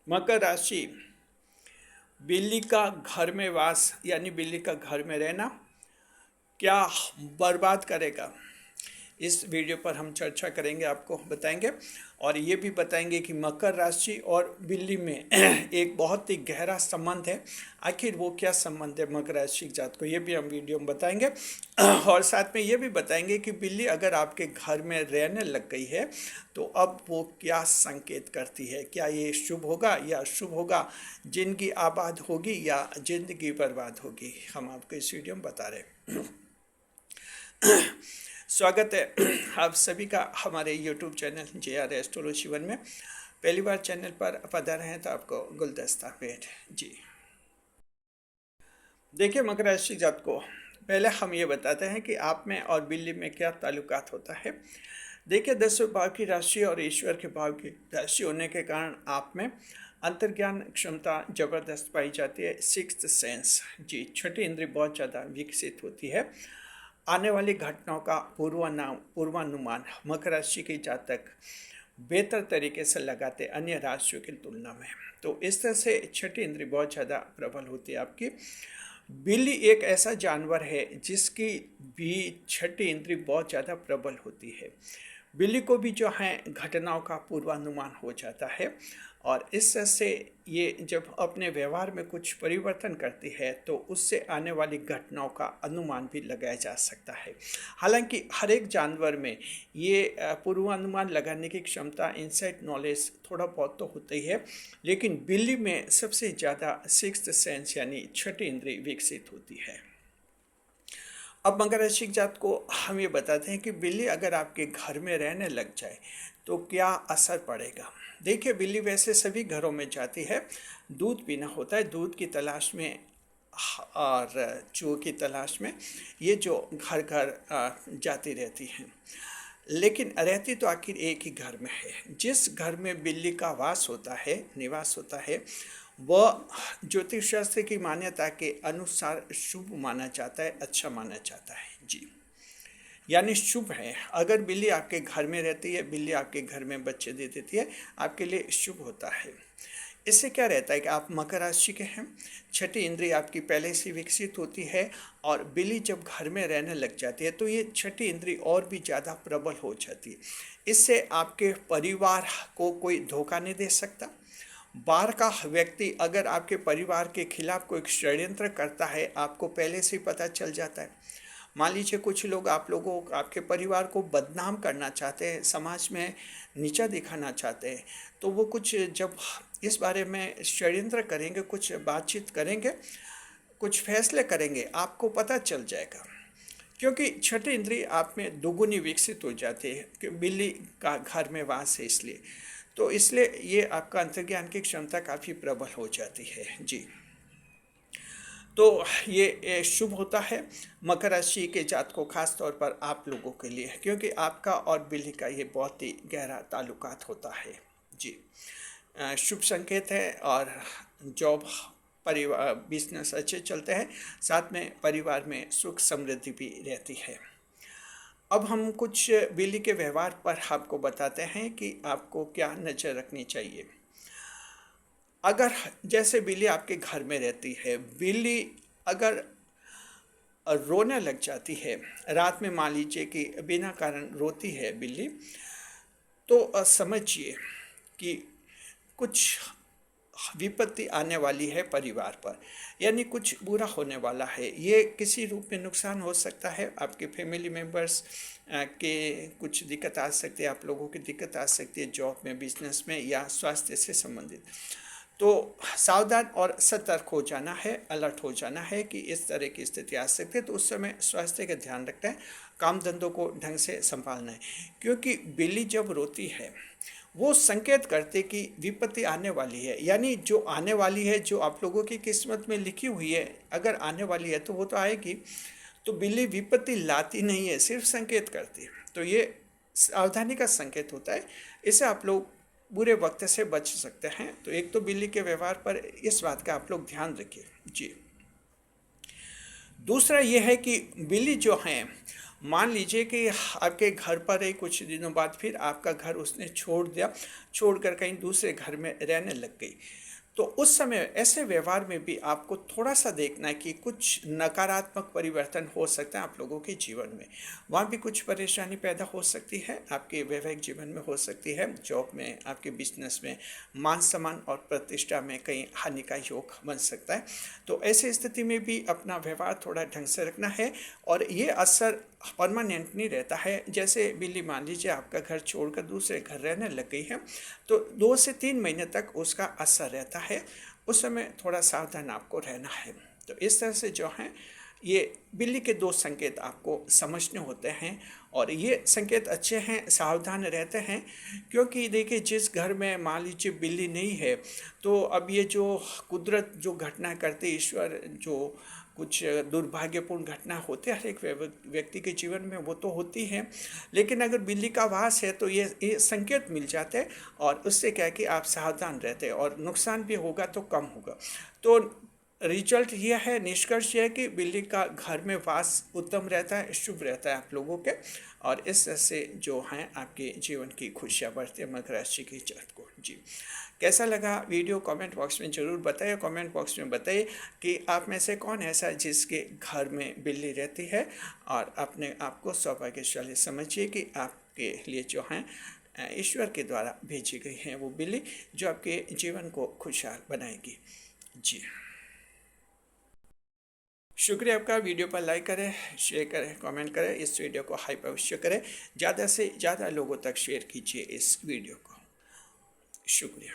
मकर राशि, बिल्ली का घर में वास यानी बिल्ली का घर में रहना क्या बर्बाद करेगा, इस वीडियो पर हम चर्चा करेंगे, आपको बताएंगे। और ये भी बताएंगे कि मकर राशि और बिल्ली में एक बहुत ही गहरा संबंध है। आखिर वो क्या संबंध है मकर राशि जात को, ये भी हम वीडियो में बताएंगे। और साथ में ये भी बताएंगे कि बिल्ली अगर आपके घर में रहने लग गई है तो अब वो क्या संकेत करती है, क्या ये शुभ होगा या अशुभ होगा, जिंदगी आबाद होगी या जिंदगी बर्बाद होगी, हम आपको इस वीडियो में बता रहे हैं। स्वागत है आप सभी का हमारे YouTube channel JR astrology one में। पहली बार चैनल पर पधारे हैं तो आपको गुलदस्ता भेंट जी। देखिए मकर राशि जात को पहले हम ये बताते हैं कि आप में और बिल्ली में क्या ताल्लुकात होता है। देखिए 10वें भाव की राशि और ईश्वर के भाव की राशि होने के कारण आप में अंतर्ज्ञान क्षमता जबरदस्त पाई जाती है। सिक्स्थ सेंस जी, छठी इंद्रिय बहुत ज़्यादा विकसित होती है। आने वाली घटनाओं का पूर्वानुमान मकर राशि के जातक बेहतर तरीके से लगाते अन्य राशियों की तुलना में। तो इस तरह से छठी इंद्रिय बहुत ज़्यादा प्रबल होती है आपकी। बिल्ली एक ऐसा जानवर है जिसकी भी छठी इंद्रिय बहुत ज़्यादा प्रबल होती है। बिल्ली को भी जो है घटनाओं का पूर्वानुमान हो जाता है और इस तरह से ये जब अपने व्यवहार में कुछ परिवर्तन करती है तो उससे आने वाली घटनाओं का अनुमान भी लगाया जा सकता है। हालांकि हर एक जानवर में ये पूर्वानुमान लगाने की क्षमता, इनसाइट नॉलेज थोड़ा बहुत तो होता ही है, लेकिन बिल्ली में सबसे ज़्यादा सिक्स्थ सेंस यानी छठी इंद्रिय विकसित होती है। अब मकर राशि जात को हम ये बताते हैं कि बिल्ली अगर आपके घर में रहने लग जाए तो क्या असर पड़ेगा। देखिए बिल्ली वैसे सभी घरों में जाती है, दूध पीना होता है, दूध की तलाश में और चूहे की तलाश में ये जो घर घर जाती रहती हैं, लेकिन रहती तो आखिर एक ही घर में है। जिस घर में बिल्ली का वास होता है, निवास होता है, वह ज्योतिष शास्त्र की मान्यता के अनुसार शुभ माना जाता है, अच्छा माना जाता है जी, यानी शुभ है। अगर बिल्ली आपके घर में रहती है, बिल्ली आपके घर में बच्चे दे देती है, आपके लिए शुभ होता है। इससे क्या रहता है कि आप मकर राशि के हैं, छठी इंद्रिय आपकी पहले से विकसित होती है और बिल्ली जब घर में रहने लग जाती है तो ये छठी इंद्रिय और भी ज़्यादा प्रबल हो जाती है। इससे आपके परिवार को कोई धोखा नहीं दे सकता। बाहर का व्यक्ति अगर आपके परिवार के खिलाफ कोई षड्यंत्र करता है, आपको पहले से ही पता चल जाता है। मान लीजिए कुछ लोग आपके परिवार को बदनाम करना चाहते हैं, समाज में नीचा दिखाना चाहते हैं, तो वो कुछ जब इस बारे में षड्यंत्र करेंगे, कुछ बातचीत करेंगे, कुछ फैसले करेंगे, आपको पता चल जाएगा। क्योंकि छठी इंद्रिय आप में दोगुनी विकसित हो जाती है कि बिल्ली का घर में वास है, इसलिए ये आपका अंतर्ज्ञान की क्षमता काफ़ी प्रबल हो जाती है जी। तो ये शुभ होता है मकर राशि के जात को, खास तौर पर आप लोगों के लिए, क्योंकि आपका और बिल्ली का ये बहुत ही गहरा ताल्लुकात होता है जी। शुभ संकेत है और जॉब, परिवार, बिजनेस अच्छे चलते हैं, साथ में परिवार में सुख समृद्धि भी रहती है। अब हम कुछ बिल्ली के व्यवहार पर आपको बताते हैं कि आपको क्या नज़र रखनी चाहिए। अगर जैसे बिल्ली आपके घर में रहती है, बिल्ली अगर रोने लग जाती है रात में, मान लीजिए कि बिना कारण रोती है बिल्ली, तो समझिए कि कुछ विपत्ति आने वाली है परिवार पर, यानी कुछ बुरा होने वाला है। ये किसी रूप में नुकसान हो सकता है, आपके फैमिली मेम्बर्स के कुछ दिक्कत आ सकती है, आप लोगों की दिक्कत आ सकती है जॉब में, बिजनेस में या स्वास्थ्य से संबंधित। तो सावधान और सतर्क हो जाना है, अलर्ट हो जाना है कि इस तरह की स्थिति आ सकती है, तो उस समय स्वास्थ्य का ध्यान रखना है, काम धंधों को ढंग से संभालना है। क्योंकि बिल्ली जब रोती है वो संकेत करते कि विपत्ति आने वाली है, यानी जो आने वाली है, जो आप लोगों की किस्मत में लिखी हुई है, अगर आने वाली है तो वो तो आएगी। तो बिल्ली विपत्ति लाती नहीं है, सिर्फ संकेत करती है। तो ये सावधानी का संकेत होता है, इससे आप लोग बुरे वक्त से बच सकते हैं। तो एक तो बिल्ली के व्यवहार पर इस बात का आप लोग ध्यान रखिए जी। दूसरा यह है कि बिल्ली जो हैं मान लीजिए कि आपके घर पर ही कुछ दिनों बाद फिर आपका घर उसने छोड़ दिया, छोड़कर कहीं दूसरे घर में रहने लग गई, तो उस समय ऐसे व्यवहार में भी आपको थोड़ा सा देखना है कि कुछ नकारात्मक परिवर्तन हो सकता है आप लोगों के जीवन में। वहाँ भी कुछ परेशानी पैदा हो सकती है, आपके वैवाहिक जीवन में हो सकती है, जॉब में, आपके बिजनेस में, मान सम्मान और प्रतिष्ठा में कहीं हानि का योग बन सकता है। तो ऐसी स्थिति में भी अपना व्यवहार थोड़ा ढंग से रखना है, और ये असर परमानेंट नहीं रहता है। जैसे बिल्ली मान लीजिए आपका घर छोड़कर दूसरे घर रहने लग गई है, तो 2 से 3 महीने तक उसका असर रहता है, उस समय थोड़ा सावधान आपको रहना है। तो इस तरह से जो है ये बिल्ली के 2 संकेत आपको समझने होते हैं, और ये संकेत अच्छे हैं, सावधान रहते हैं। क्योंकि देखिए जिस घर में मान लीजिए बिल्ली नहीं है, तो अब ये जो कुदरत जो घटना करते, ईश्वर जो कुछ दुर्भाग्यपूर्ण घटना होते हैं हर एक व्यक्ति के जीवन में, वो तो होती है, लेकिन अगर बिल्ली का वास है तो ये संकेत मिल जाते हैं, और उससे क्या है कि आप सावधान रहते हैं, और नुकसान भी होगा तो कम होगा। तो रिजल्ट यह है, निष्कर्ष यह है कि बिल्ली का घर में वास उत्तम रहता है, शुभ रहता है आप लोगों के, और इस तरह से जो हैं आपके जीवन की खुशियाँ बढ़ती है मकर राशि की जात को। जी, कैसा लगा वीडियो कमेंट बॉक्स में ज़रूर बताइए। कमेंट बॉक्स में बताइए कि आप में से कौन ऐसा है जिसके घर में बिल्ली रहती है, और अपने आप को सौभाग्यशाली समझिए कि आपके लिए जो हैं ईश्वर के द्वारा भेजी गई हैं वो बिल्ली, जो आपके जीवन को खुशहाल बनाएगी। जी, शुक्रिया आपका। वीडियो पर लाइक करें, शेयर करें, कमेंट करें, इस वीडियो को हाइप अवश्य करें, ज़्यादा से ज़्यादा लोगों तक शेयर कीजिए इस वीडियो को। शुक्रिया।